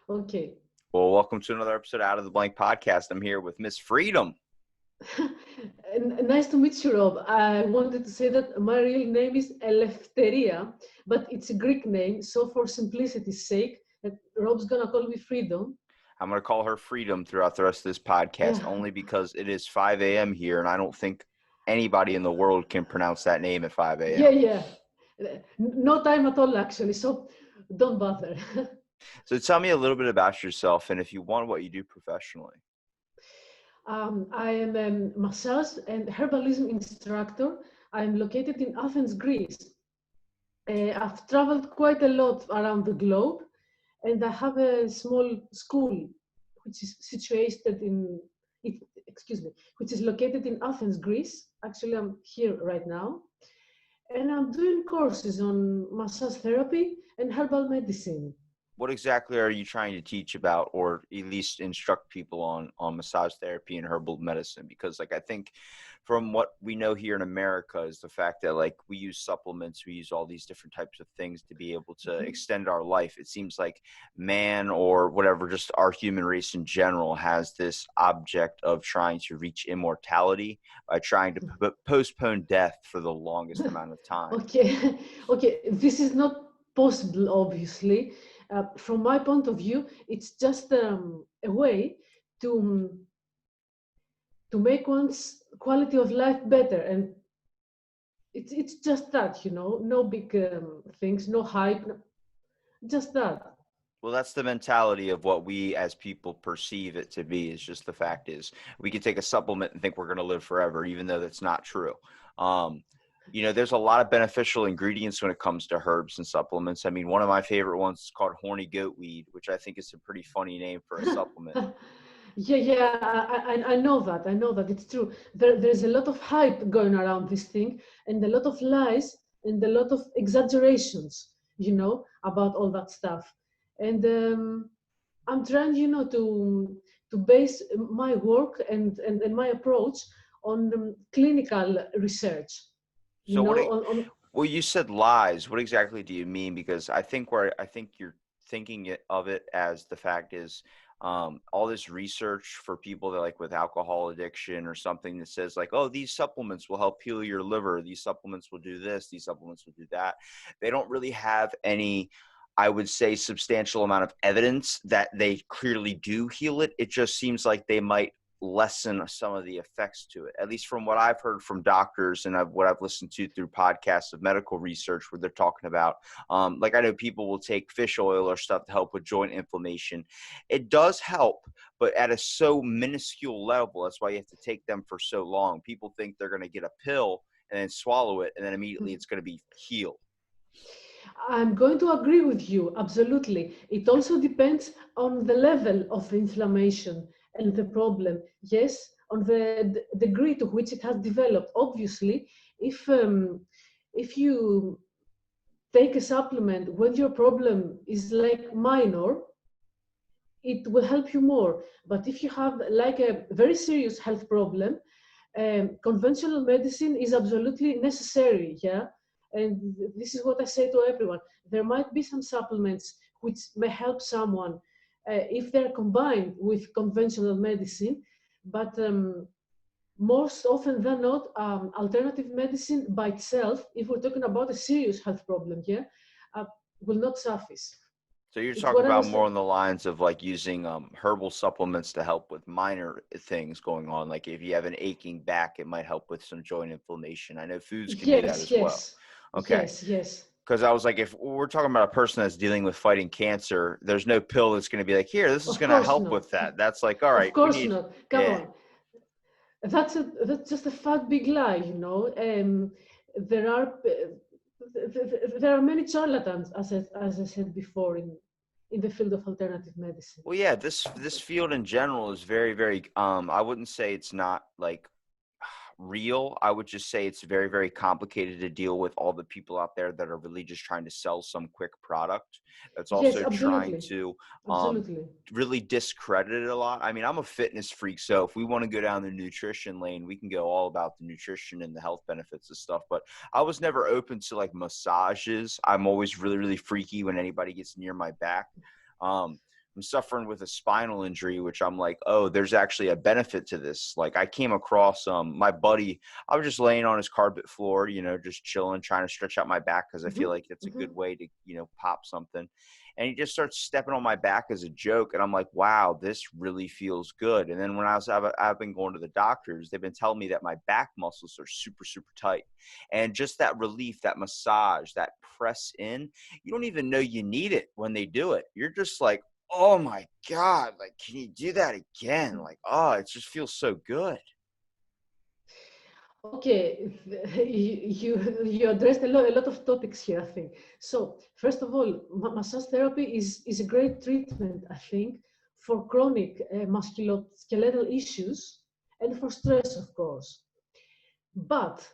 Okay. Well, welcome to another episode of Out of the Blank podcast. I'm here with Miss Freedom. Nice to meet you, Rob. I wanted to say that my real name is Elefteria, but it's a Greek name. So for simplicity's sake, Rob's gonna call me Freedom. I'm going to call her Freedom throughout the rest of this podcast Yeah, only because it is 5 a.m. here, and I don't think anybody in the world can pronounce that name at 5 yeah, a.m. yeah. No time at all, actually. So don't bother. So tell me a little bit about yourself and if you want, what you do professionally. I am a massage and herbalism instructor. I'm located in Athens, Greece. I've traveled quite a lot around the globe, and I have a small school which is situated in it, excuse me, which is located in Athens, Greece. Actually, I'm here right now, and I'm doing courses on massage therapy and herbal medicine. What exactly are you trying to teach about, or at least instruct people on massage therapy and herbal medicine? Because I think from what we know here in America is the fact that we use supplements, we use all these different types of things to be able to Mhm. extend our life. It seems like man, or whatever, just our human race in general, has this object of trying to reach immortality by trying to postpone death for the longest amount of time. Okay, okay, this is not possible, obviously. From my point of view, it's just a way to to make one's quality of life better, and it's just that, no big things, no hype, just that. Well, that's the mentality of what we as people perceive it to be. Is just the fact is we can take a supplement and think we're going to live forever, even though that's not true. Um, there's a lot of beneficial ingredients when it comes to herbs and supplements. I mean, one of my favorite ones is called horny goat weed, which I think is a pretty funny name for a supplement. Yeah, yeah, I know that it's true. There's a lot of hype going around this thing, and a lot of lies and a lot of exaggerations, about all that stuff. And I'm trying, to base my work and my approach on clinical research, So on well, you said lies. What exactly do you mean? Because I think you're thinking of it as the fact is all this research for people that with alcohol addiction or something that says oh, these supplements will help heal your liver. These supplements will do this. These supplements will do that. They don't really have any, I would say, substantial amount of evidence that they clearly do heal it. It just seems like they might lessen some of the effects to it, at least from what I've heard from doctors and what I've listened to through podcasts of medical research where they're talking about, I know people will take fish oil or stuff to help with joint inflammation. It does help, but at a so minuscule level. That's why you have to take them for so long. People think they're going to get a pill and then swallow it, and then immediately it's going to be healed. I'm going to agree with you, absolutely. It also depends on the level of inflammation and the problem. Yes, on the degree to which it has developed. Obviously, if you take a supplement when your problem is like minor, it will help you more. But if you have like a very serious health problem, conventional medicine is absolutely necessary. Yeah, and this is what I say to everyone. There might be some supplements which may help someone if they're combined with conventional medicine, but most often than not, alternative medicine by itself, if we're talking about a serious health problem, yeah, uh, will not suffice. So you're It's talking what I about was more saying. on the lines of using herbal supplements to help with minor things going on. Like if you have an aching back, it might help with some joint inflammation. I know foods can do that Yes, as well. yes, Okay. yes, yes. Because I was like, if we're talking about a person that's dealing with fighting cancer, there's no pill that's going to be here, this is Of going to course help not. with that. That's all Of right, we course need, not. Come yeah. on. That's just a fat big lie. There are there are many charlatans, as I said before, in the field of alternative medicine. Well, yeah, this field in general is very, very, I wouldn't say it's not real. I would just say it's very, very complicated to deal with all the people out there that are really just trying to sell some quick product. That's Yes, also trying absolutely, to um, absolutely. really discredit it a lot. I mean, I'm a fitness freak, so if we want to go down the nutrition lane, we can go all about the nutrition and the health benefits of stuff. But I was never open to massages. I'm always really, really freaky when anybody gets near my back. Um, I'm suffering with a spinal injury, which I'm like, oh, there's actually a benefit to this. Like I came across my buddy, I was just laying on his carpet floor, just chilling, trying to stretch out my back because I feel like it's a good way to, pop something. And he just starts stepping on my back as a joke. And I'm like, wow, this really feels good. And then when I've been going to the doctors, they've been telling me that my back muscles are super, super tight. And just that relief, that massage, that press in, you don't even know you need it when they do it. You're just like, oh my God, like, can you do that again? Like, oh, it just feels so good. Okay, you addressed a lot of topics here, I think. So first of all, massage therapy is a great treatment, I think, for chronic musculoskeletal issues and for stress, of course. But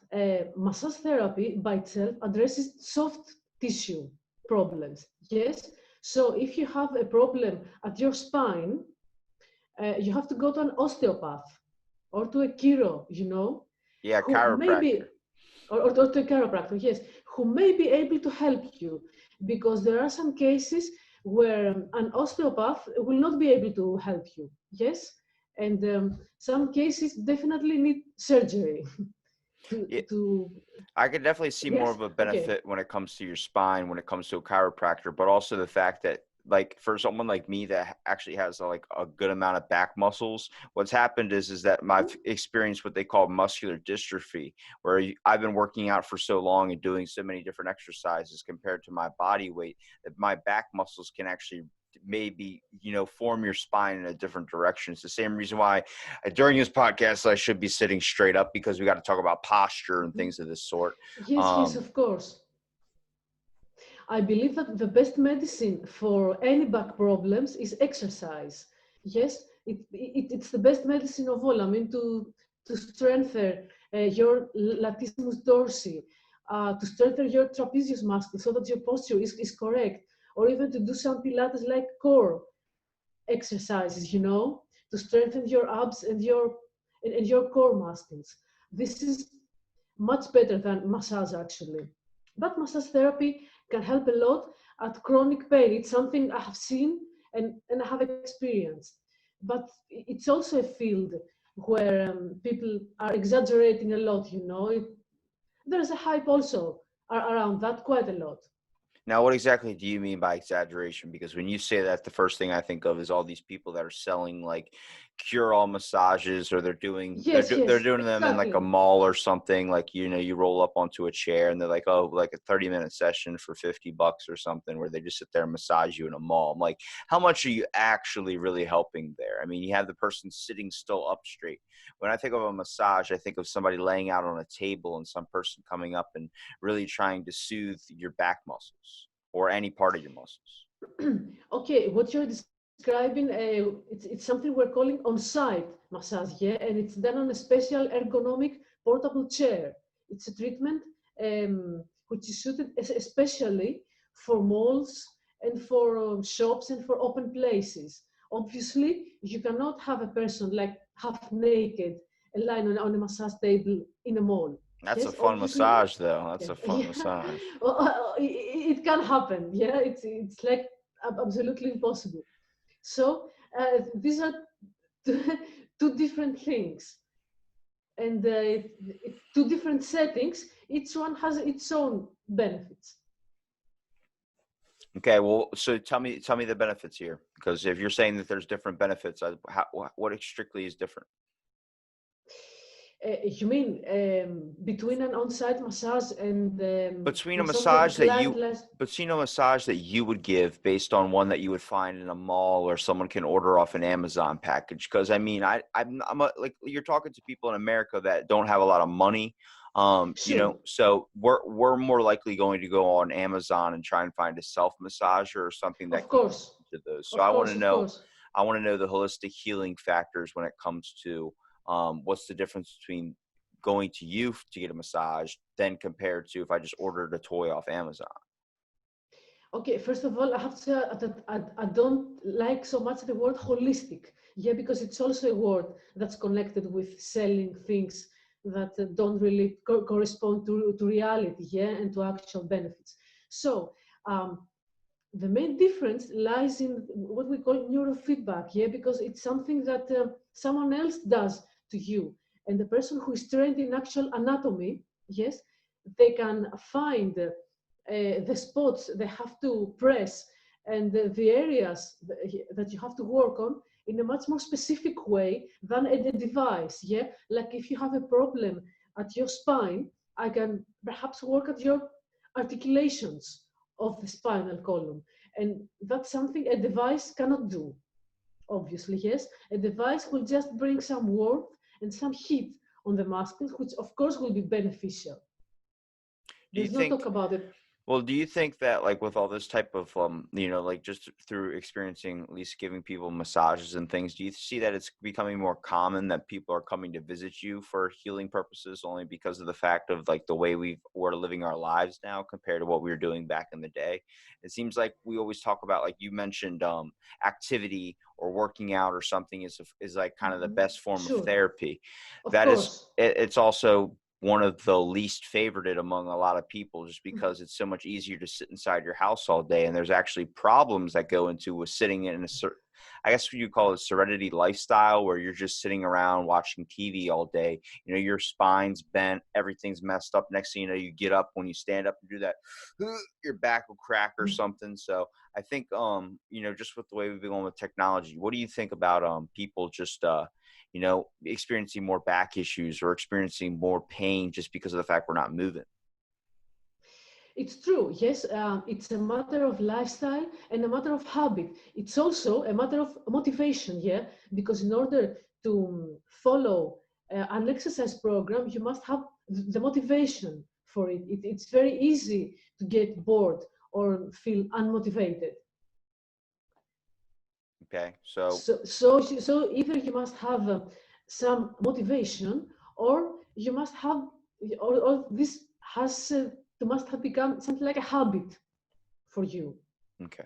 massage therapy by itself addresses soft tissue problems. Yes. So if you have a problem at your spine, you have to go to an osteopath or to a chiro, Yeah, who chiropractor. or to a chiropractor, yes, who may be able to help you, because there are some cases where an osteopath will not be able to help you, yes, and some cases definitely need surgery Yeah, to I could definitely see more yes, of a okay. benefit when it comes to your spine, when it comes to a chiropractor, but also the fact that, like, for someone like me that actually has like a good amount of back muscles, what's happened is that I've experienced what they call muscular dystrophy, where I've been working out for so long and doing so many different exercises compared to my body weight that my back muscles can actually maybe form your spine in a different direction. It's the same reason why during this podcast I should be sitting straight up, because we got to talk about posture and things of this sort. Yes, yes, of course. I believe that the best medicine for any back problems is exercise. Yes, it's the best medicine of all. I mean, to strengthen your latissimus dorsi, to strengthen your trapezius muscle so that your posture is correct, or even to do some Pilates like core exercises, to strengthen your abs and your core muscles. This is much better than massage, actually. But massage therapy can help a lot at chronic pain. It's something I have seen and I have experienced. But it's also a field where people are exaggerating a lot, there's a hype also around that quite a lot. Now, what exactly do you mean by exaggeration? Because when you say that, the first thing I think of is all these people that are selling like cure-all massages, or Yes, they're yes, doing them in like a exactly. mall or something. Like, you roll up onto a chair and they're like, oh, like a 30-minute session for $50 or something, where they just sit there and massage you in a mall. I'm like, how much are you actually really helping there? I mean, you have the person sitting still up straight. When I think of a massage, I think of somebody laying out on a table and some person coming up and really trying to soothe your back muscles or any part of your muscles. Okay, what you're describing, it's something we're calling on-site massage, yeah, and it's done on a special ergonomic portable chair. It's a treatment which is suited especially for malls and for shops and for open places. Obviously, you cannot have a person like half naked and lying on a massage table in a mall. That's a Yes, fun obviously, massage, though. That's yeah, a fun yeah. massage. Well, it can happen. Yeah, it's like absolutely impossible. So these are two, two different things, and two different settings. Each one has its own benefits. Okay, well, so tell me the benefits here, because if you're saying that there's different benefits, what strictly is different? You mean between an on-site massage and Between a massage that the massage that client you less? between a massage that you would give based on one that you would find in a mall or someone can order off an Amazon package. Because I mean, like, you're talking to people in America that don't have a lot of money, Sure, so we're more likely going to go on Amazon and try and find a self massager or something that of can course, to those. So of course, of course. I want to know the holistic healing factors when it comes to what's the difference between going to you to get a massage than compared to if I just ordered a toy off Amazon. Okay, first of all, I have to say that I don't like so much the word holistic. Yeah, because it's also a word that's connected with selling things that don't really correspond to reality, yeah, and to actual benefits. So, um, The main difference lies in what we call neurofeedback, yeah, because it's something that someone else does to you. And the person who is trained in actual anatomy, yes, they can find the spots they have to press and the areas that you have to work on in a much more specific way than a device, yeah? Like if you have a problem at your spine, I can perhaps work at your articulations of the spinal column. And that's something a device cannot do, obviously, yes. A device will just bring some warmth and some heat on the muscles, which of course will be beneficial. Do you There's no think talk about it. Well, do you think that like with all this type of like just through experiencing at least giving people massages and things, do you see that it's becoming more common that people are coming to visit you for healing purposes only because of the fact of like the way we're living our lives now compared to what we were doing back in the day? It seems like we always talk about, like you mentioned, activity or working out or something is like kind of the best form of Sure, therapy. of That is, course. it's also one of the least favorited among a lot of people just because it's so much easier to sit inside your house all day. And there's actually problems that go into with sitting in a certain, I guess what you call a serenity lifestyle, where you're just sitting around watching TV all day. You know, your spine's bent, everything's messed up. Next thing you know, you get up, when you stand up and do that, your back will crack or something. So I think, just with the way we've been going with technology, what do you think about people just experiencing more back issues or experiencing more pain just because of the fact we're not moving? It's true, yes. It's a matter of lifestyle and a matter of habit. It's also a matter of motivation, yeah, because in order to follow an exercise program, you must have the motivation for it. It's very easy to get bored or feel unmotivated. Okay. So, So either you must have some motivation, or you must have, or this has to must have become something like a habit for you. okay.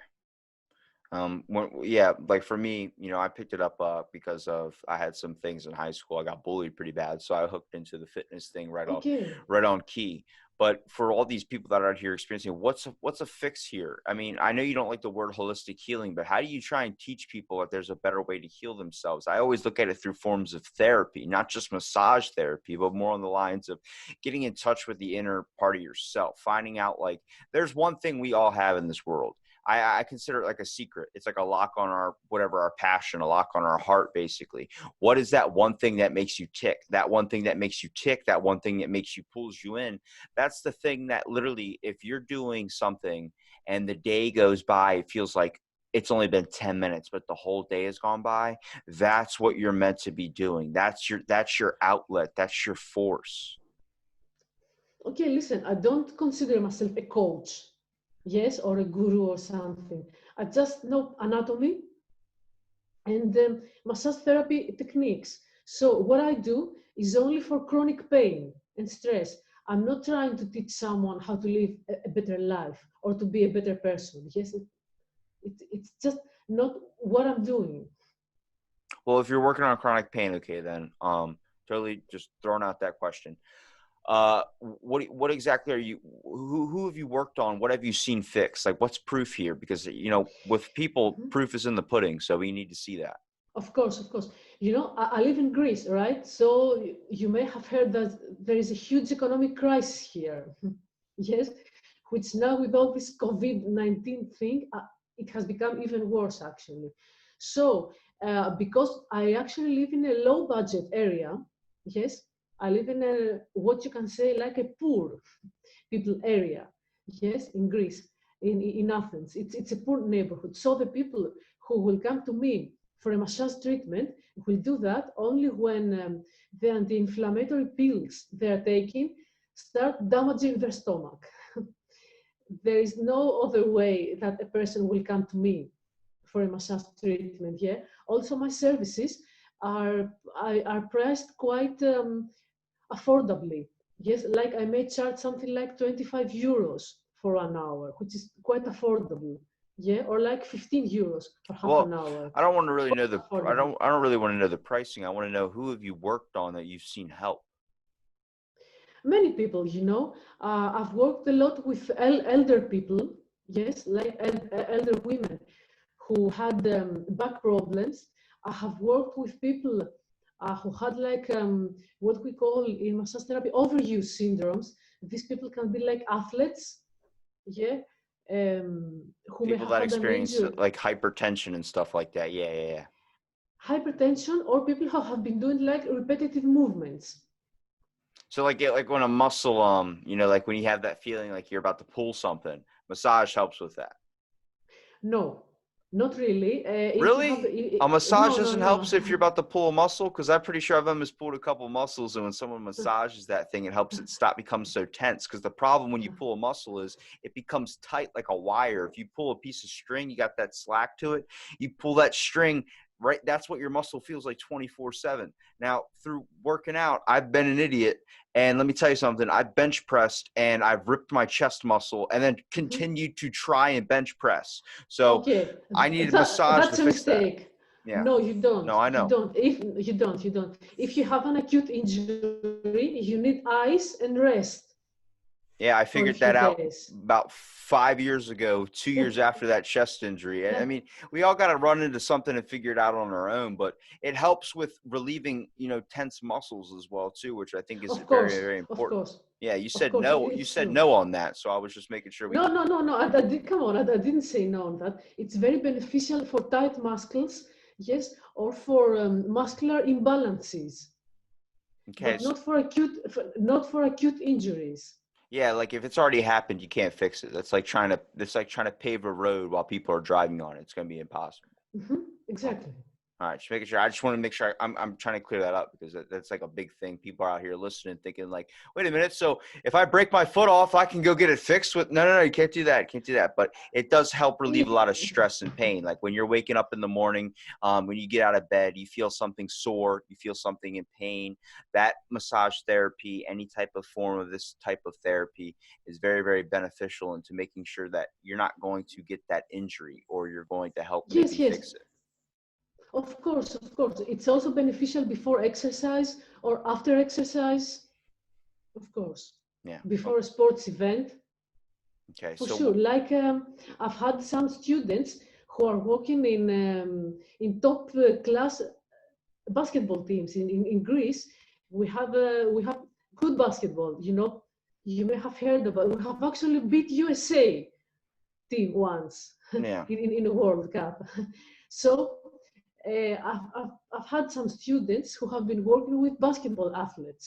Yeah, like for me, I picked it up because of I had some things in high school. I got bullied pretty bad, so I hooked into the fitness thing Okay. right on key. But for all these people that are out here experiencing, what's a fix here? I mean, I know you don't like the word holistic healing, but how do you try and teach people that there's a better way to heal themselves? I always look at it through forms of therapy, not just massage therapy, but more on the lines of getting in touch with the inner part of yourself, finding out like there's one thing we all have in this world. I consider it like a secret. It's like a lock on our passion, a lock on our heart, basically. What is that one thing that makes you tick? That one thing that makes you tick, that one thing that makes you pulls you in. That's the thing that literally, if you're doing something and the day goes by, it feels like it's only been 10 minutes, but the whole day has gone by. That's what you're meant to be doing. That's your outlet. That's your force. Okay, listen, I don't consider myself a coach, yes, or a guru or something. I just know anatomy and massage therapy techniques. So what I do is only for chronic pain and stress. I'm not trying to teach someone how to live a better life or to be a better person. Yes, it's just not what I'm doing. Well, if you're working on chronic pain, okay, then totally just throwing out that question. What exactly are you? Who have you worked on? What have you seen fixed? Like, what's proof here? Because with people, Mhm. proof is in the pudding, so we need to see that. Of course, of course. You know, I live in Greece, right? So you may have heard that there is a huge economic crisis here. Yes, which now with all this COVID-19 thing, it has become even worse actually. So because I actually live in a low budget area, yes, I live in a what you can say like a poor people area, yes, in Greece, in Athens. It's a poor neighborhood. So the people who will come to me for a massage treatment will do that only when the anti-inflammatory pills they're taking start damaging their stomach. There is no other way that a person will come to me for a massage treatment. Yeah. Also, my services are priced quite affordably. Yes, like I may charge something like 25 euros for an hour, which is quite affordable. Yeah, or like 15 euros for half Well, an hour. I don't want to really Quite know affordable. I don't really want to know the pricing. I want to know who have you worked on that you've seen help. Many people, you know, I've worked a lot with elder people. Yes, like elder women who had back problems. I have worked with people who had like what we call in massage therapy overuse syndromes. These people can be like athletes, yeah, who may People have that had an experience injury, like hypertension and stuff like that. Yeah, yeah, yeah. hypertension, or people who have been doing like repetitive movements. So like when a muscle, like when you have that feeling like you're about to pull something, massage helps with that. No, not really. If you have, Really? A massage no, no, doesn't help no. if you're about to pull a muscle? Because I'm pretty sure I've almost pulled a couple muscles, and when someone massages that thing, it helps it stop become so tense. Because the problem when you pull a muscle is it becomes tight like a wire. If you pull a piece of string, you got that slack to it. You pull that string, right? That's what your muscle feels like 24/7. Now, through working out, I've been an idiot. And let me tell you something, I've bench pressed and I've ripped my chest muscle and then Mhm. continued to try and bench press. So Okay, I needed a massage to that's a fix that. mistake. Yeah. No, you don't. No, I You know. don't. If you don't. If you have an acute injury, you need ice and rest Yeah, I for a figured few that out days. about 5 years ago, 2 years after that chest injury. I mean, we all got to run into something and figure it out on our own, but it helps with relieving, tense muscles as well too, which I think is Of very, course, very of important. course, Yeah, of course, you it's said true. no on that, so I was just making sure we No, no, no, no. Come on, I didn't say no on that. It's very beneficial for tight muscles, yes, or for muscular imbalances, okay. but So, not for acute injuries. yeah, like if it's already happened, you can't fix it. It's like trying to pave a road while people are driving on it. It's going to be impossible. Okay. Exactly. All right, just making sure. I just want to make sure I'm trying to clear that up because that's like a big thing. People are out here listening, thinking like, "Wait a minute, so if I break my foot off, I can go get it fixed with?" No, no, no, you can't do that. Can't do that. But it does help relieve a lot of stress and pain. Like when you're waking up in the morning, when you get out of bed, you feel something sore, you feel something in pain. That massage therapy, any type of form of this type of therapy, is very, very beneficial into making sure that you're not going to get that injury, or you're going to help maybe Yes, yes. fix it. Of course, of course. It's also beneficial before exercise or after exercise, of course. Yeah. Before a sports event, Okay. for sure. So Like I've had some students who are working in top class basketball teams in Greece. We have good basketball. You may have heard about. We have actually beat USA team once yeah. in a World Cup. So I've had some students who have been working with basketball athletes,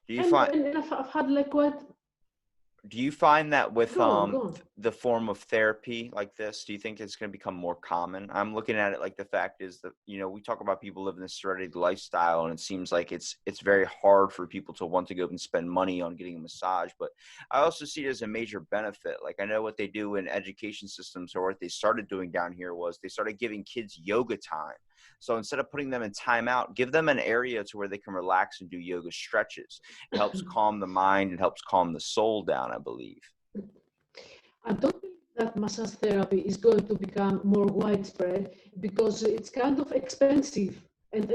Do you and find and, and I've had like quite. do you find that with Go on, go on. the form of therapy like this, do you think it's going to become more common? I'm looking at it like the fact is that we talk about people living this serenity lifestyle, and it seems like it's very hard for people to want to go and spend money on getting a massage. But I also see it as a major benefit. Like I know what they do in education systems, or what they started doing down here was they started giving kids yoga time. So instead of putting them in timeout, give them an area to where they can relax and do yoga stretches. It helps calm the mind. It helps calm the soul down, I believe. I don't believe that massage therapy is going to become more widespread because it's kind of expensive and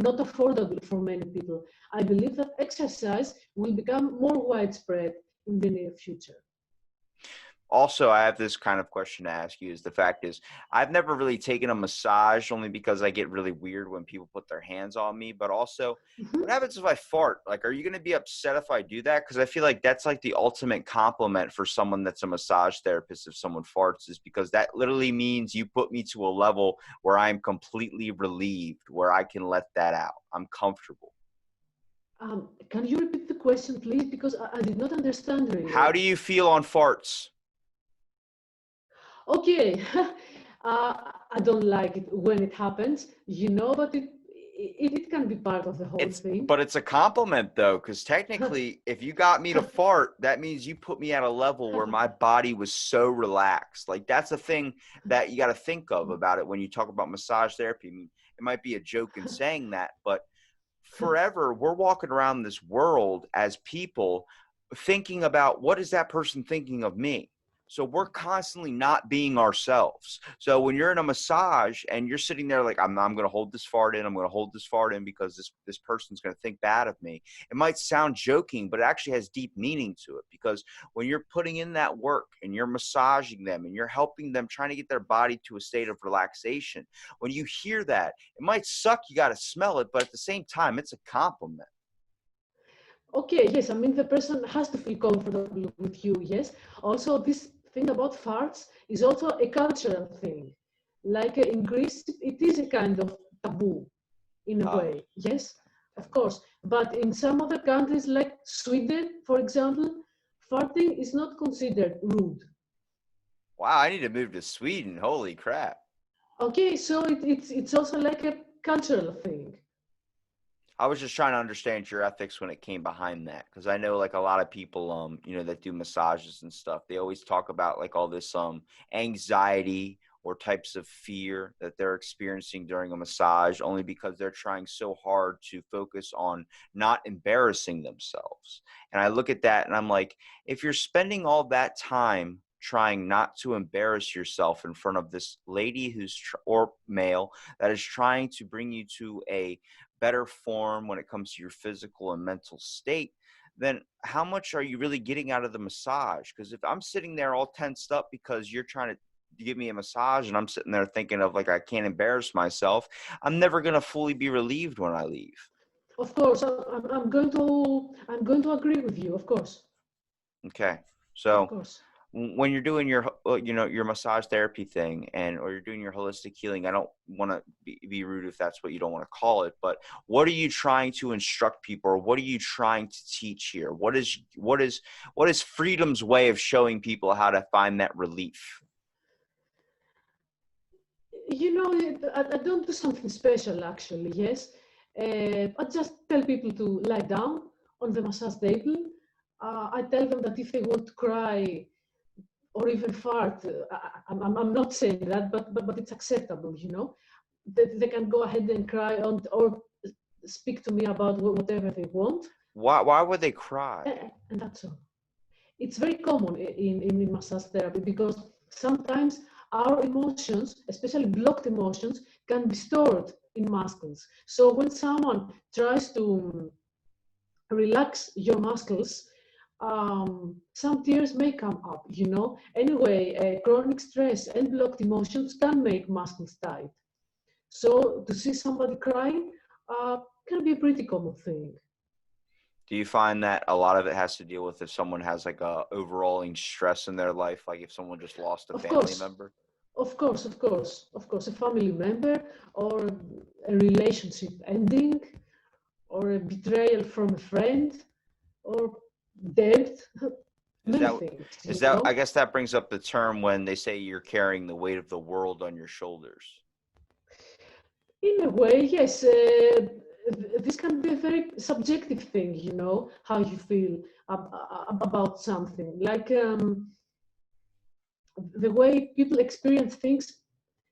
not affordable for many people. I believe that exercise will become more widespread in the near future. Also, I have this kind of question to ask you is the fact is I've never really taken a massage only because I get really weird when people put their hands on me. But also, what Mhm. happens if I fart? Like, are you going to be upset if I do that? Because I feel like that's like the ultimate compliment for someone that's a massage therapist if someone farts, is because that literally means you put me to a level where I'm completely relieved, where I can let that out. I'm comfortable. Can you repeat the question, please? Because I did not understand How really. do you feel on farts? Okay, I don't like it when it happens, but it can be part of the whole thing. But it's a compliment though, because technically, if you got me to fart, that means you put me at a level where my body was so relaxed. Like that's a thing that you got to think of about it when you talk about massage therapy. I mean, it might be a joke in saying that, but forever we're walking around this world as people thinking about what is that person thinking of me. So we're constantly not being ourselves. So when you're in a massage and you're sitting there like, I'm going to hold this fart in, I'm going to hold this fart in because this person's going to think bad of me. It might sound joking, but it actually has deep meaning to it, because when you're putting in that work and you're massaging them and you're helping them, trying to get their body to a state of relaxation, when you hear that, it might suck, you got to smell it, but at the same time, it's a compliment. Okay, yes, I mean, the person has to feel comfortable with you, yes. Also, this thing about farts is also a cultural thing. Like in Greece, it is a kind of taboo in a way, yes, of course. But in some other countries, like Sweden, for example, farting is not considered rude. Wow, I need to move to Sweden. Holy crap. Okay, so it's also like a cultural thing. I was just trying to understand your ethics when it came behind that, because I know like a lot of people, that do massages and stuff, they always talk about like all this anxiety or types of fear that they're experiencing during a massage, only because they're trying so hard to focus on not embarrassing themselves. And I look at that and I'm like, if you're spending all that time trying not to embarrass yourself in front of this lady or male that is trying to bring you to a better form when it comes to your physical and mental state, then how much are you really getting out of the massage? Because if I'm sitting there all tensed up because you're trying to give me a massage and I'm sitting there thinking of like, I can't embarrass myself, I'm never going to fully be relieved when I leave. Of course, I'm going to agree with you, of course. Okay. Of So course. when you're doing your your massage therapy thing, or you're doing your holistic healing, I don't want to be rude if that's what you don't want to call it, but what are you trying to instruct people, or what are you trying to teach here? What is Freedom's way of showing people how to find that relief? You know, I don't do something special actually, yes. I just tell people to lie down on the massage table. I tell them that if they want to cry or even fart, I'm not saying that, but it's acceptable, you know. They can go ahead and cry or speak to me about whatever they want. Why would they cry? And that's all. It's very common in massage therapy because sometimes our emotions, especially blocked emotions, can be stored in muscles. So when someone tries to relax your muscles, some tears may come up, you know. Anyway, chronic stress and blocked emotions can make muscles tight. So to see somebody crying can be a pretty common thing. Do you find that a lot of it has to deal with if someone has like a overalling stress in their life, like if someone just lost a Of family course, member? of course, a family member or a relationship ending or a betrayal from a friend or debt, Is many that things, is you that I know. guess that brings up the term when they say you're carrying the weight of the world on your shoulders. In a way, yes, this can be a very subjective thing, you know, how you feel about something. Like the way people experience things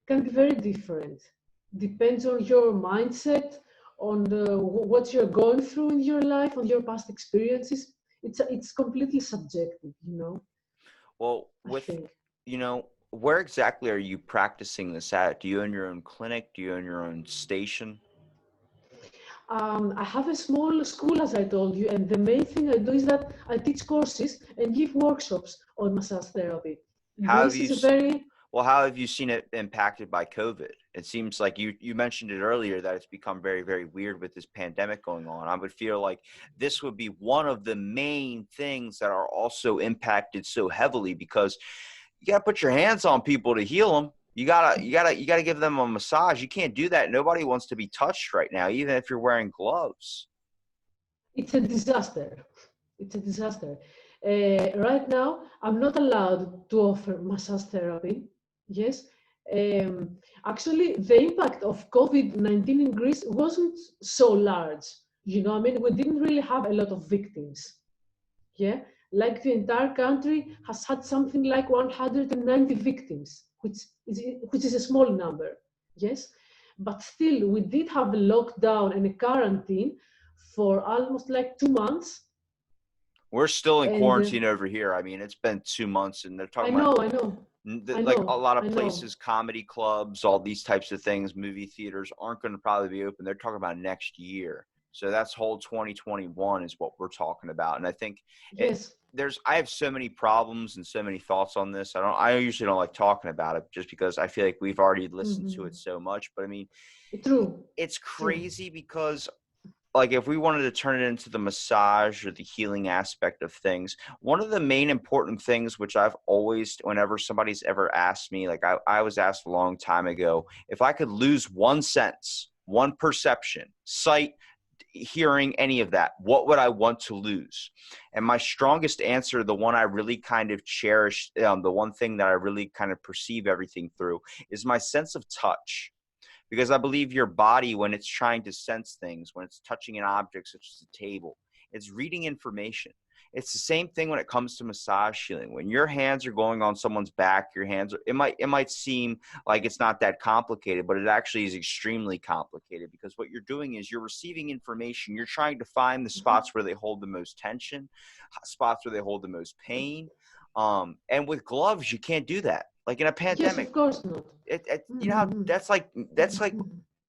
can be very different. Depends on your mindset, on what you're going through in your life, on your past experiences. It's completely subjective, you know. Well, I with, think. where exactly are you practicing this at? Do you own your own clinic? Do you own your own station? I have a small school, as I told you, and the main thing I do is that I teach courses and give workshops on massage therapy. How have Greece you is a very Well, how have you seen it impacted by COVID? It seems like you mentioned it earlier that it's become very, very weird with this pandemic going on. I would feel like this would be one of the main things that are also impacted so heavily, because you got to put your hands on people to heal them. You gotta give them a massage. You can't do that. Nobody wants to be touched right now, even if you're wearing gloves. it's a disaster. It's a disaster. Right now, I'm not allowed to offer massage therapy. Yes. Um, Actually, the impact of COVID-19 in Greece wasn't so large. You know, I mean, we didn't really have a lot of victims. Yeah. Like the entire country has had something like 190 victims, which is a small number. Yes. But still, we did have a lockdown and a quarantine for almost like 2 months. We're still in And quarantine over here. I mean, it's been 2 months, and they're I talking about know, I know, I like a know, lot of I know. places, comedy clubs, all these types of things, movie theaters aren't going to probably be open. They're talking about next year. So that's whole 2021 is what we're talking about. And I think it, Yes. I have so many problems and so many thoughts on this. I usually don't like talking about it just because I feel like we've already listened to it Hmm. so much. But I mean, True, it's true. crazy because like if we wanted to turn it into the massage or the healing aspect of things, one of the main important things, which I've always, whenever somebody's ever asked me, like I was asked a long time ago, if I could lose one sense, one perception, sight, hearing, any of that, what would I want to lose? And my strongest answer, the one I really kind of cherish, the one thing that I really kind of perceive everything through, is my sense of touch. Because I believe your body, when it's trying to sense things, when it's touching an object such as a table, it's reading information. It's the same thing when it comes to massage healing. When your hands are going on someone's back, it might seem like it's not that complicated, but it actually is extremely complicated, because what you're doing is you're receiving information. You're trying to find the spots where they hold the most tension, spots where they hold the most pain. And with gloves, you can't do that. Like in a Yes, pandemic, of course not. you know how Hmm. that's like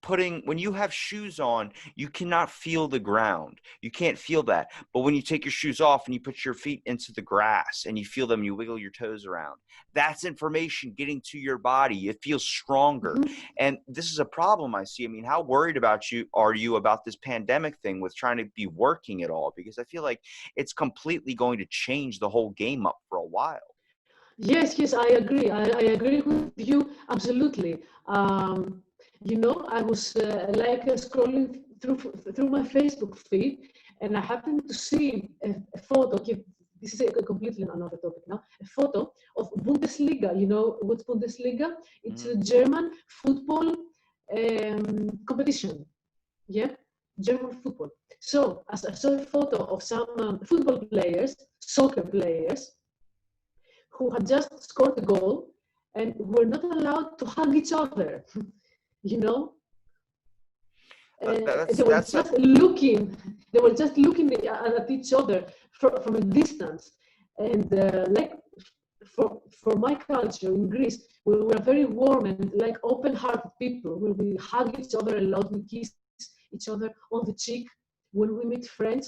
putting, when you have shoes on, you cannot feel the ground. You can't feel that. But when you take your shoes off and you put your feet into the grass and you feel them, you wiggle your toes around. That's information getting to your body. It feels stronger. Hmm. And this is a problem I see. I mean, how worried are you about this pandemic thing with trying to be working at all? Because I feel like it's completely going to change the whole game up for a while. Yes, yes, I agree. I agree with you absolutely. I was scrolling through my Facebook feed, and I happened to see a photo. Okay, this is a completely another topic now. A photo of Bundesliga. You know what's Bundesliga? It's Mhm. a German football competition. Yeah, German football. So as I saw a photo of some football players, soccer players, who had just scored a goal and were not allowed to hug each other. you know, That's they were that's a just looking. They were just looking at each other from a distance, and for my culture in Greece, we were very warm and like open-hearted people. We hug each other a lot. We kiss each other on the cheek when we meet friends.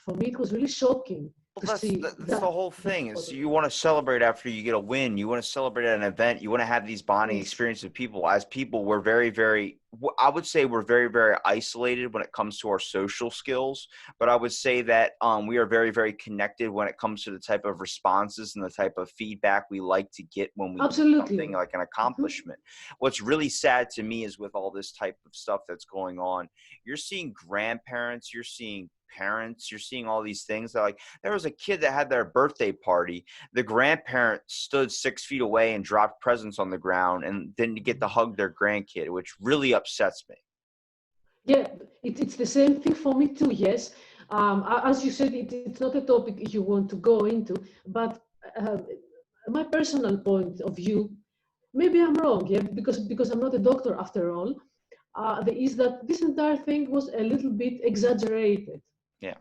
For me, it was really shocking Well, to see that's the whole that thing is photo. you want to celebrate after you get a win. You want to celebrate at an event. You want to have these bonding Yes, experiences with people. As people, we're very, very, I would say we're very, very isolated when it comes to our social skills. But I would say that we are very, very connected when it comes to the type of responses and the type of feedback we like to get when we do something absolutely. like an Mhm. accomplishment. What's really sad to me is with all this type of stuff that's going on, you're seeing grandparents, you're seeing parents, you're seeing all these things that, like, there was a kid that had their birthday party. The grandparent stood 6 feet away and dropped presents on the ground and didn't get to hug their grandkid, which really upsets me. Yeah, it's the same thing for me too. Yes, as you said, it's not a topic you want to go into, but uh, my personal point of view, maybe I'm wrong. Yeah, because I'm not a doctor after all. Is that this entire thing was a little bit exaggerated. Yeah.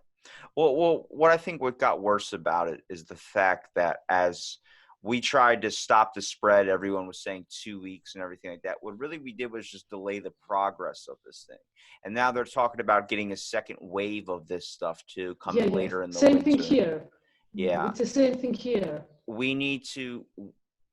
Well, what I think what got worse about it is the fact that as we tried to stop the spread, everyone was saying 2 weeks and everything like that. What really we did was just delay the progress of this thing. And now they're talking about getting a second wave of this stuff too, Yeah, coming yeah. later in the Same thing winter. here. Yeah. It's the same thing here. We need to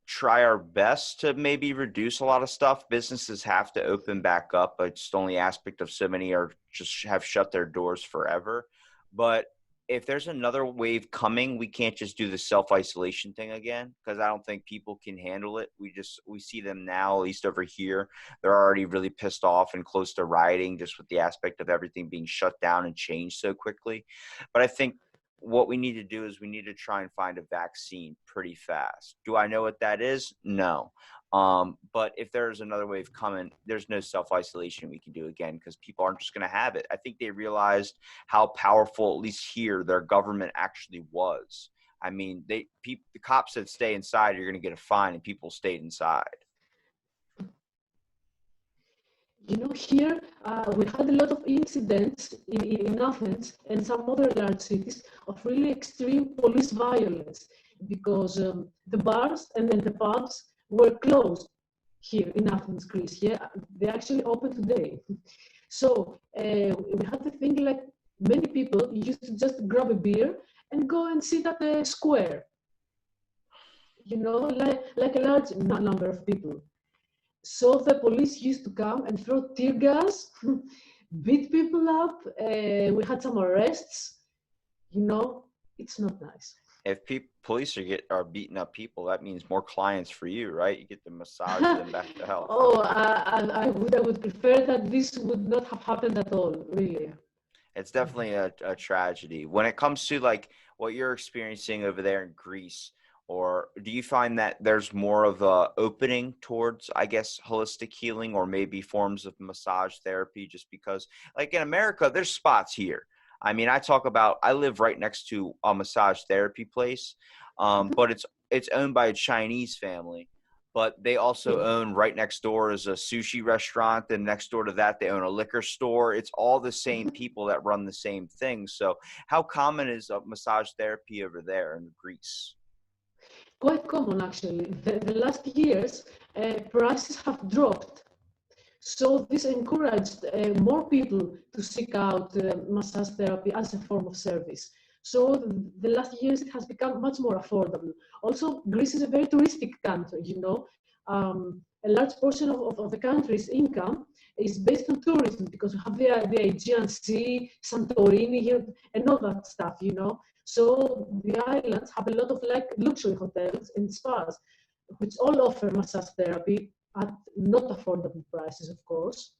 try our best to maybe reduce a lot of stuff. Businesses have to open back up. It's the only aspect of so many are just have shut their doors forever. But if there's another wave coming, we can't just do the self-isolation thing again, because I don't think people can handle it. We see them now, at least over here. They're already really pissed off and close to rioting just with the aspect of everything being shut down and changed so quickly. But I think what we need to do is we need to try and find a vaccine pretty fast. Do I know what that is? No. But if there's another wave coming, there's no self-isolation we can do again, because people aren't just going to have it. I think they realized how powerful, at least here, their government actually was. I mean, the cops said stay inside, you're going to get a fine, and people stayed inside. Here we had a lot of incidents in Athens and some other large cities of really extreme police violence because the bars and the pubs were closed here in Athens, Greece. Yeah, they actually open today. So we had to think like many people used to just grab a beer and go and sit at the square, like a large number of people. So the police used to come and throw tear gas, beat people up. We had some arrests. It's not nice. If police are beating up people, that means more clients for you, right? You get to massage them back to health. Oh, I would prefer that this would not have happened at all, really. It's definitely a tragedy. When it comes to like what you're experiencing over there in Greece, or do you find that there's more of a opening towards, I guess, holistic healing or maybe forms of massage therapy? Just because, like in America, there's spots here. I mean, I live right next to a massage therapy place, but it's owned by a Chinese family. But they also own right next door is a sushi restaurant. And next door to that, they own a liquor store. It's all the same people that run the same thing. So how common is massage therapy over there in Greece? Quite common, actually. The last years, prices have dropped. So this encouraged more people to seek out massage therapy as a form of service. So the last years, it has become much more affordable. Also, Greece is a very touristic country. A large portion of the country's income is based on tourism because we have the Aegean Sea, Santorini, and all that stuff. So the islands have a lot of like luxury hotels and spas, which all offer massage therapy at not affordable prices, of course.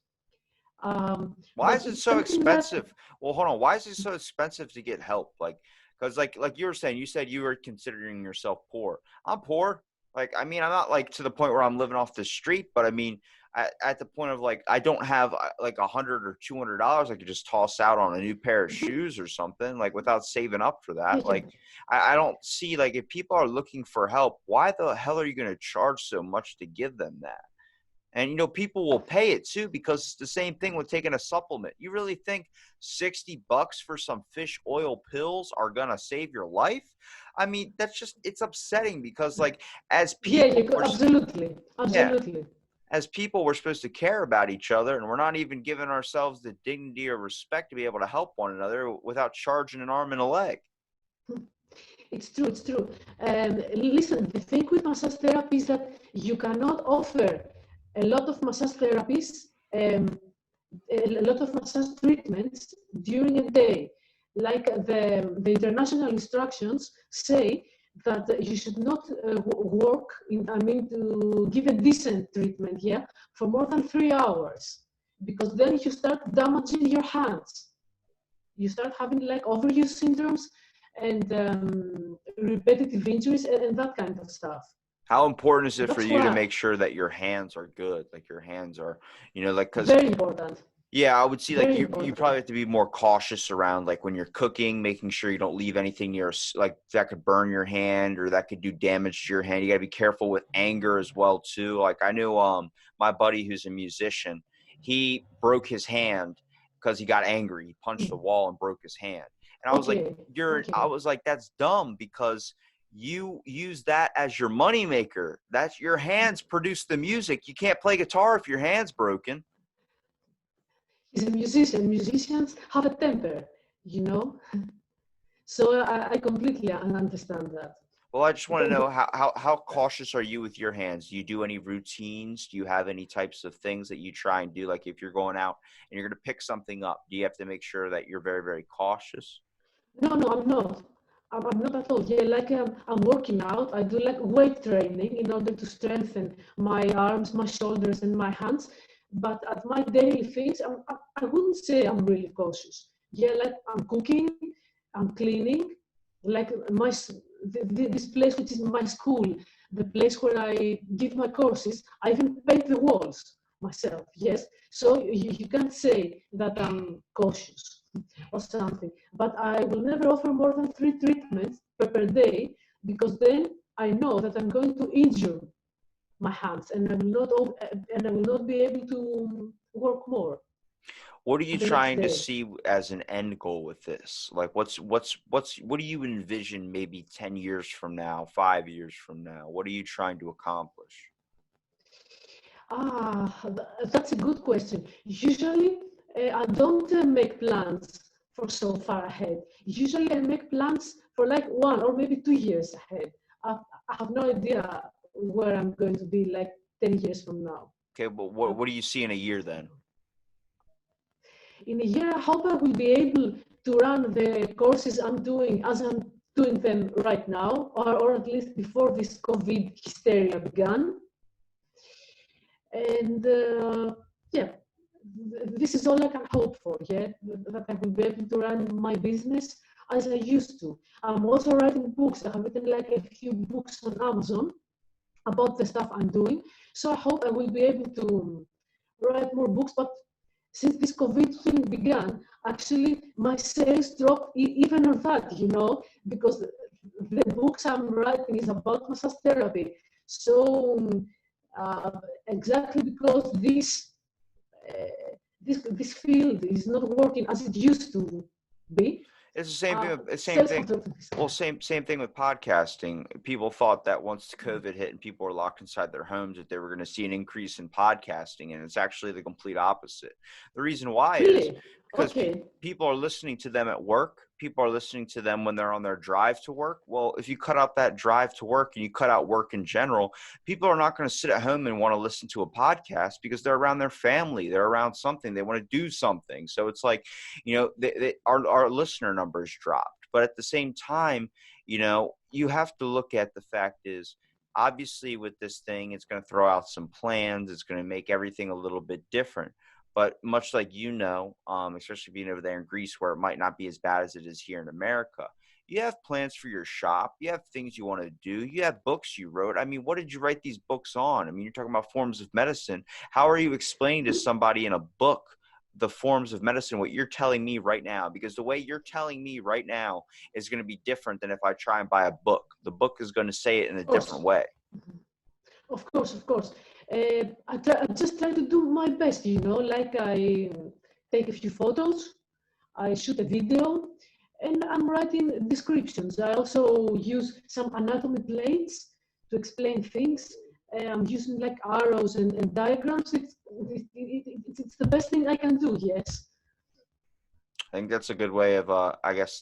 Why is it so expensive? Well, hold on. Why is it so expensive to get help? Like, because like you were saying, you said you were considering yourself poor. I'm poor. Like, I mean, I'm not like to the point where I'm living off the street, but I mean, at the point of like, I don't have like $100 or $200 I could just toss out on a new pair of shoes or something, like without saving up for that. Like, I don't see, like, if people are looking for help, why the hell are you going to charge so much to give them that? And, people will pay it too, because it's the same thing with taking a supplement. You really think $60 for some fish oil pills are going to save your life? I mean, it's upsetting because like as people, absolutely. Yeah, as people, we're supposed to care about each other, and we're not even giving ourselves the dignity or respect to be able to help one another without charging an arm and a leg. It's true. Listen, the thing with massage therapy is that you cannot offer a lot of massage therapies, a lot of massage treatments during a day. Like the international instructions say that you should not to give a decent treatment, for more than 3 hours, because then you start damaging your hands. You start having like overuse syndromes and repetitive injuries and that kind of stuff. How important is it for you to make sure that your hands are good? Like your hands are, because very important. Yeah, I would see like you probably have to be more cautious around like when you're cooking, making sure you don't leave anything near like that could burn your hand or that could do damage to your hand. You got to be careful with anger as well too. Like I knew my buddy who's a musician, he broke his hand because he got angry. He punched the wall and broke his hand. And I was I was like, that's dumb because you use that as your moneymaker. That's your hands produce the music. You can't play guitar if your hand's broken. He's a musician. Musicians have a temper, So I completely understand that. Well, I just want to know how cautious are you with your hands? Do you do any routines? Do you have any types of things that you try and do? Like if you're going out and you're going to pick something up, do you have to make sure that you're very, very cautious? No, I'm not. I'm not at all. Yeah, like I'm working out. I do like weight training in order to strengthen my arms, my shoulders, and my hands. But at my daily things, I wouldn't say I'm really cautious. Yeah, like I'm cooking, I'm cleaning, like this place which is my school, the place where I give my courses, I even paint the walls myself, yes. So you can't say that I'm cautious or something, but I will never offer more than 3 treatments per day, because then I know that I'm going to injure my hands and I will not be able to work more What are you the next trying to day. see as an end goal with this? Like, what do you envision maybe 10 years from now, 5 years from now? What are you trying to accomplish? That's a good question. Usually, I don't make plans for so far ahead. Usually, I make plans for like 1 or maybe 2 years ahead. I have no idea where I'm going to be like 10 years from now. Okay, but what do you see in a year then? In a year, I hope I will be able to run the courses I'm doing as I'm doing them right now, or at least before this COVID hysteria began. And yeah, this is all I can hope for, yeah, that I will be able to run my business as I used to. I'm also writing books. I have written like a few books on Amazon about the stuff I'm doing. So I hope I will be able to write more books. But since this COVID thing began, actually my sales dropped even on that, because the books I'm writing is about massage therapy. So uh, exactly because this field is not working as it used to be. It's the same thing. Same Sales thing. have dropped. Well, same thing with podcasting. People thought that once COVID hit and people were locked inside their homes, that they were going to see an increase in podcasting, and it's actually the complete opposite. The reason why is Really? because Okay. people are listening to them at work. People are listening to them when they're on their drive to work. Well, if you cut out that drive to work and you cut out work in general, people are not going to sit at home and want to listen to a podcast because they're around their family. They're around something. They want to do something. So it's like, our listener numbers dropped. But at the same time, you have to look at the fact is, obviously with this thing, it's going to throw out some plans. It's going to make everything a little bit different. But much like, especially being over there in Greece where it might not be as bad as it is here in America, you have plans for your shop. You have things you want to do. You have books you wrote. I mean, what did you write these books on? I mean, you're talking about forms of medicine. How are you explaining to somebody in a book the forms of medicine, what you're telling me right now? Because the way you're telling me right now is going to be different than if I try and buy a book. The book is going to say it in a different way. Of course, of course. I just try to do my best, like I take a few photos, I shoot a video, and I'm writing descriptions. I also use some anatomy plates to explain things. I'm using like arrows and diagrams. It's the best thing I can do, yes. I think that's a good way of,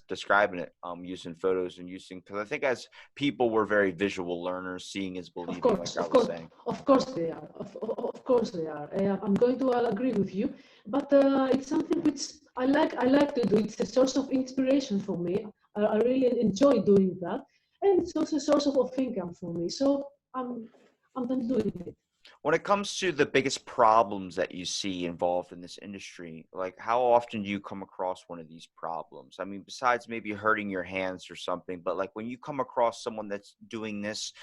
describing it, using photos and because I think as people, we're very visual learners, seeing is believing, like I was saying. Of course they are. Of course they are. I'm going to agree with you, but it's something which I like to do. It's a source of inspiration for me. I really enjoy doing that, and it's also a source of income for me. So I'm done doing it. When it comes to the biggest problems that you see involved in this industry, like how often do you come across one of these problems? I mean, besides maybe hurting your hands or something, but like when you come across someone that's doing this,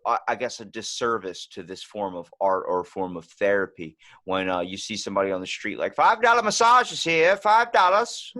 I guess a disservice to this form of art or form of therapy, when you see somebody on the street like $5 massages here, $5.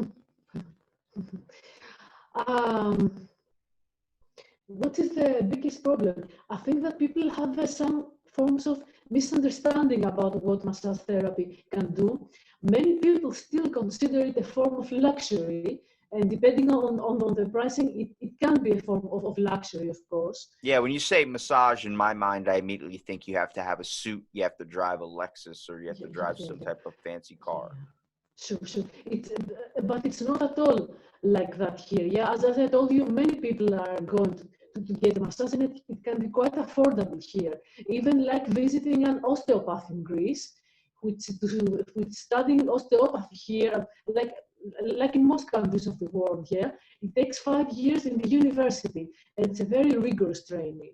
What is the biggest problem? I think that people have some forms of misunderstanding about what massage therapy can do. Many people still consider it a form of luxury, and depending on the pricing, it can be a form of luxury, of course. Yeah, when you say massage, in my mind, I immediately think you have to have a suit, you have to drive a Lexus, or you have to drive some type of fancy car. Sure, sure. But it's not at all like that here. Yeah, as I told you, many people are going to get a massage, and it can be quite affordable here. Even like visiting an osteopath in Greece, which studying osteopathy here, like in most countries of the world, yeah, it takes 5 years in the university, and it's a very rigorous training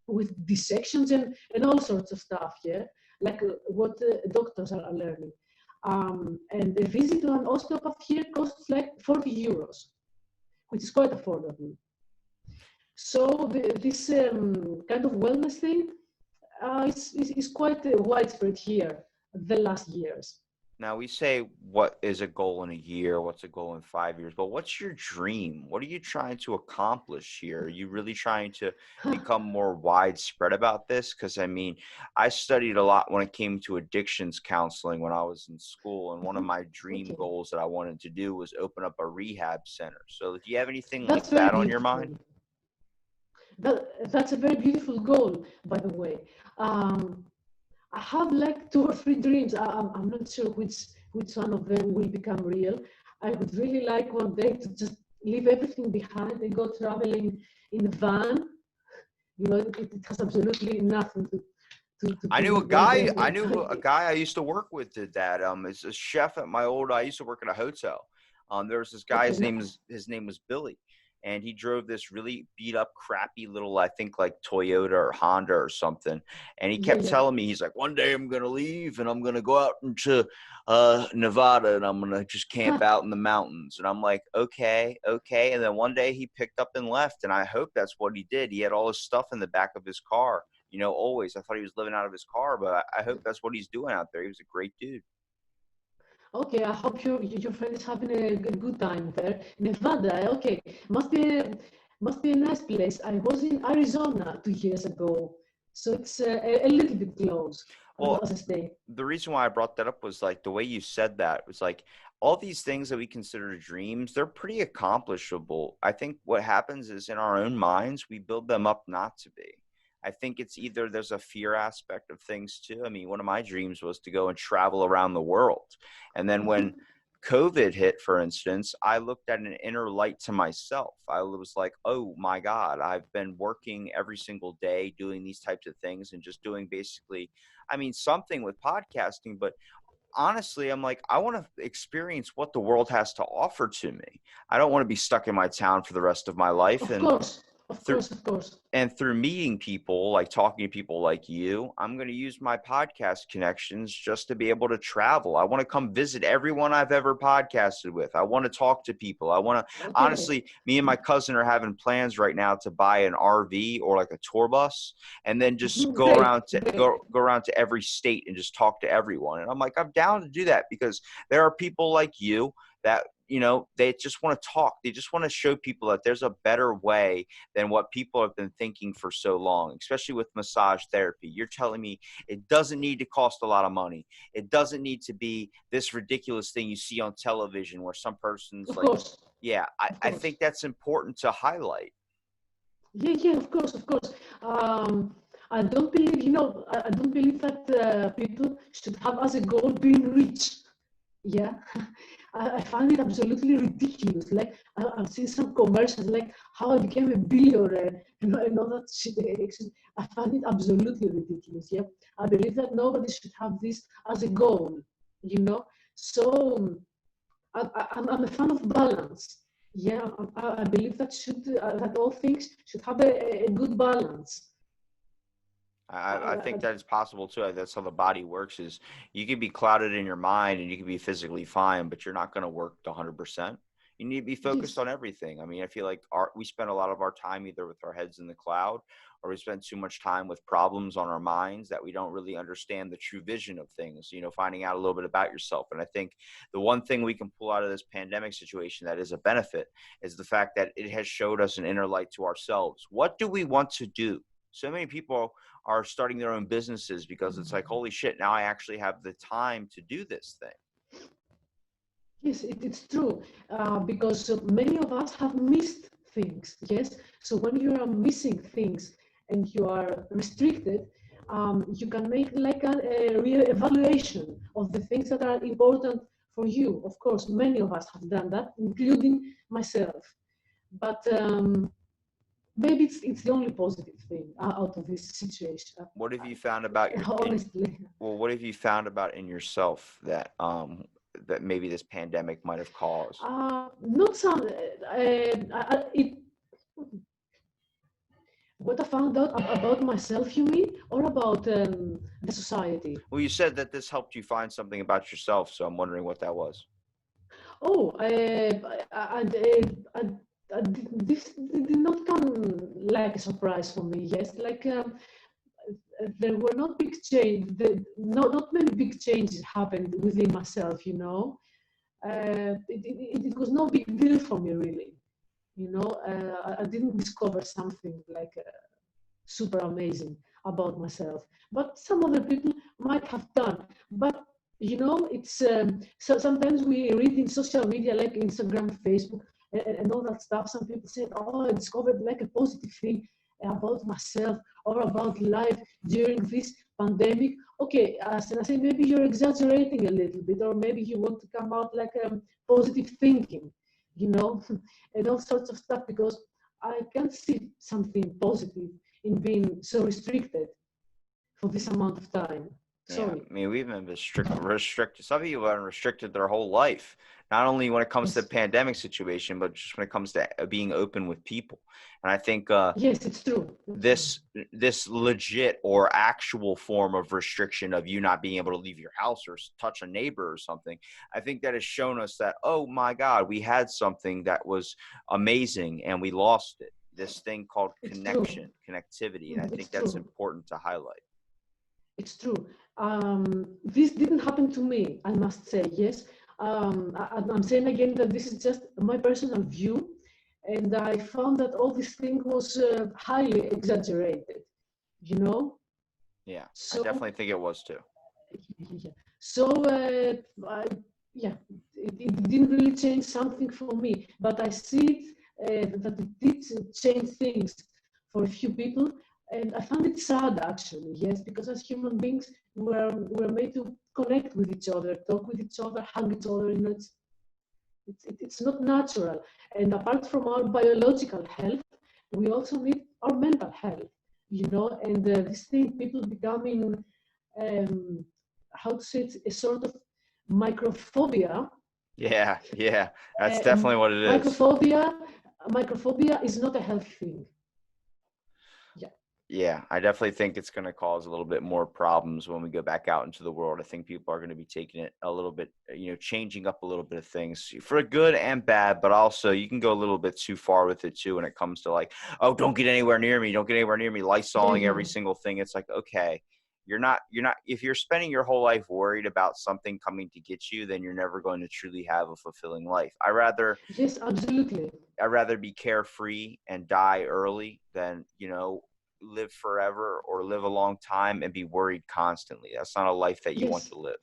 with dissections and all sorts of stuff, yeah, like what doctors are learning. And a visit to an osteopath here costs like 40 euros, which is quite affordable. So this kind of wellness thing is quite widespread here the last years. Now we say what is a goal in a year, what's a goal in 5 years, but what's your dream? What are you trying to accomplish here? Are you really trying to become more widespread about this? Because I mean, I studied a lot when it came to addictions counseling when I was in school, and one of Mhm. my dream Okay, goals that I wanted to do was open up a rehab center. So do you have anything like that's very that on your beautiful. mind? That's a very beautiful goal, by the way. Um, I have like two or three dreams. I'm not sure which one of them will become real. I would really like one day to just leave everything behind and go traveling in a van. You know, it has absolutely nothing to I do knew a with the guy. I environment. knew a guy I used to work with did that. As a chef at my old. I used to work at a hotel. There was this guy. Okay, His name nice. was Billy, and he drove this really beat up, crappy little, I think like Toyota or Honda or something. And he Yeah, kept yeah. telling me, he's like, one day I'm gonna leave and I'm gonna go out into Nevada and I'm gonna just camp out in the mountains. And I'm like, okay, okay. And then one day he picked up and left, and I hope that's what he did. He had all his stuff in the back of his car, always. I thought he was living out of his car, but I hope that's what he's doing out there. He was a great dude. Okay, I hope your friend is having a good time there. Nevada, okay, must be a nice place. I was in Arizona 2 years ago, so it's a little bit close Well, as a state. the reason why I brought that up was like the way you said that was like all these things that we consider dreams, they're pretty accomplishable. I think what happens is in our own minds, we build them up not to be. I think it's either there's a fear aspect of things too. I mean, one of my dreams was to go and travel around the world. And then when COVID hit, for instance, I looked at an inner light to myself. I was like, oh my God, I've been working every single day doing these types of things and just doing basically, I mean, something with podcasting, but honestly, I'm like, I want to experience what the world has to offer to me. I don't want to be stuck in my town for the rest of my life. Of And course, of through, course, of course. through meeting people, like talking to people like you, I'm going to use my podcast connections just to be able to travel. I want to come visit everyone I've ever podcasted with. I want to talk to people. I want to, Okay. honestly, me and my cousin are having plans right now to buy an RV or like a tour bus and then just Mhm, great, great. go around to every state and just talk to everyone. And I'm like, I'm down to do that because there are people like you that, they just want to talk. They just want to show people that there's a better way than what people have been thinking for so long, especially with massage therapy. You're telling me it doesn't need to cost a lot of money. It doesn't need to be this ridiculous thing you see on television where some person's Of like, course, yeah, I, of I course. think that's important to highlight. Yeah, yeah, of course, of course. I don't believe, I don't believe that people should have as a goal being rich. Yeah, I find it absolutely ridiculous. Like I've seen some commercials, like how I became a billionaire, and all that shit. I find it absolutely ridiculous. Yeah, I believe that nobody should have this as a goal. You know, so I'm a fan of balance. Yeah, I believe that all things should have a good balance. I I, think that is possible too. That's how the body works is you can be clouded in your mind and you can be physically fine, but you're not going to work 100%. You need to be focused yes, on everything. I mean, I feel like we spend a lot of our time either with our heads in the cloud or we spend too much time with problems on our minds that we don't really understand the true vision of things, finding out a little bit about yourself. And I think the one thing we can pull out of this pandemic situation that is a benefit is the fact that it has showed us an inner light to ourselves. What do we want to do? So many people are starting their own businesses because it's like, holy shit, now I actually have the time to do this thing. yes, it's true. Because many of us have missed things. Yes, so when you are missing things and you are restricted, you can make like a real evaluation of the things that are important for you. Of course, many of us have done that, including myself. But maybe it's the only positive thing out of this situation. What have you found about Honestly, what have you found about in yourself that that maybe this pandemic might have caused? not some. What I found out about myself, you mean, or about the society? Well, you said that this helped you find something about yourself, so I'm wondering what that was. Oh, this did not come like a surprise for me. Yes, like there were not big change. Not many big changes happened within myself. It was no big deal for me really. I didn't discover something like super amazing about myself, but some other people might have done. But it's so sometimes we read in social media like Instagram, Facebook, and all that stuff. Some people say, "Oh, I discovered like a positive thing about myself or about life during this pandemic." Okay, and I say maybe you're exaggerating a little bit, or maybe you want to come out like positive thinking, you know, and all sorts of stuff, because I can't see something positive in being so restricted for this amount of time. Yeah, Sorry. I mean, we've been restricted. Some people are restricted their whole life, not only when it comes to Yes. the pandemic situation, but just when it comes to being open with people. And I think Yes, it's true. this legit or actual form of restriction of you not being able to leave your house or touch a neighbor or something, I think that has shown us that, oh my God, we had something that was amazing and we lost it. This thing called It's connection, true. connectivity. And I It's think that's true. important to highlight. It's true. This didn't happen to me, I must say. Yes. I'm saying again that this is just my personal view, and I found that all this thing was highly exaggerated. You know. Yeah, I So definitely think it was too. yeah. So yeah, it didn't really change something for me, but I see that it did change things for a few people, and I found it sad actually. Yes, because as human beings, we're made to connect with each other, talk with each other, hug each other. It's not natural. And apart from our biological health, we also need our mental health. And this thing, people becoming how to say it, a sort of microphobia. Yeah, yeah, that's definitely And what it is. microphobia is not a healthy thing. Yeah. Yeah, I definitely think it's going to cause a little bit more problems when we go back out into the world. I think people are going to be taking it a little bit, changing up a little bit of things for good and bad, but also you can go a little bit too far with it too when it comes to like, oh, don't get anywhere near me. Don't get anywhere near me. Yeah, Lysoling yeah. every single thing. It's like, okay, you're not, if you're spending your whole life worried about something coming to get you, then you're never going to truly have a fulfilling life. Yes, absolutely. I'd rather be carefree and die early than, live forever or live a long time and be worried constantly. That's not a life that you want Yes, to live.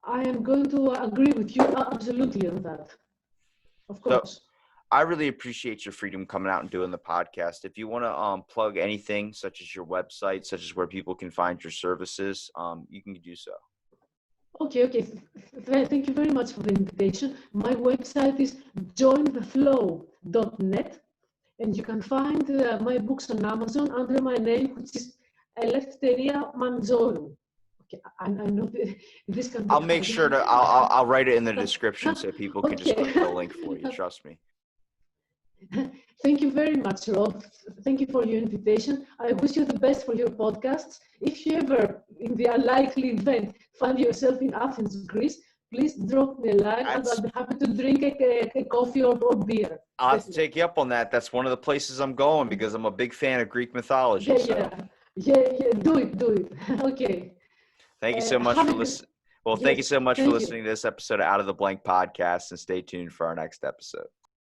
I am going to agree with you absolutely on that. Of So course. I really appreciate your freedom coming out and doing the podcast. If you want to plug anything such as your website, such as where people can find your services, you can do so. Okay, okay. Thank you very much for the invitation. My website is jointheflow.net, and you can find my books on Amazon under my name, which is Elefteria Mantzorou. Okay, I know this can be I'll make hard. sure to I'll write it in the description so people can just Okay. click the link for you. Trust me. Thank you very much, Rob. Thank you for your invitation. I wish you the best for your podcasts. If you ever, in the unlikely event, find yourself in Athens, Greece, please drop me a line and I'll be happy to drink a coffee or beer. I'll have to Definitely. take you up on that. That's one of the places I'm going because I'm a big fan of Greek mythology. Yeah, So yeah. Do it. Okay. thank you so much Have for a good, listening. Well, thank you yes, so much for thank you. listening to this episode of Out of the Blank podcast, and stay tuned for our next episode.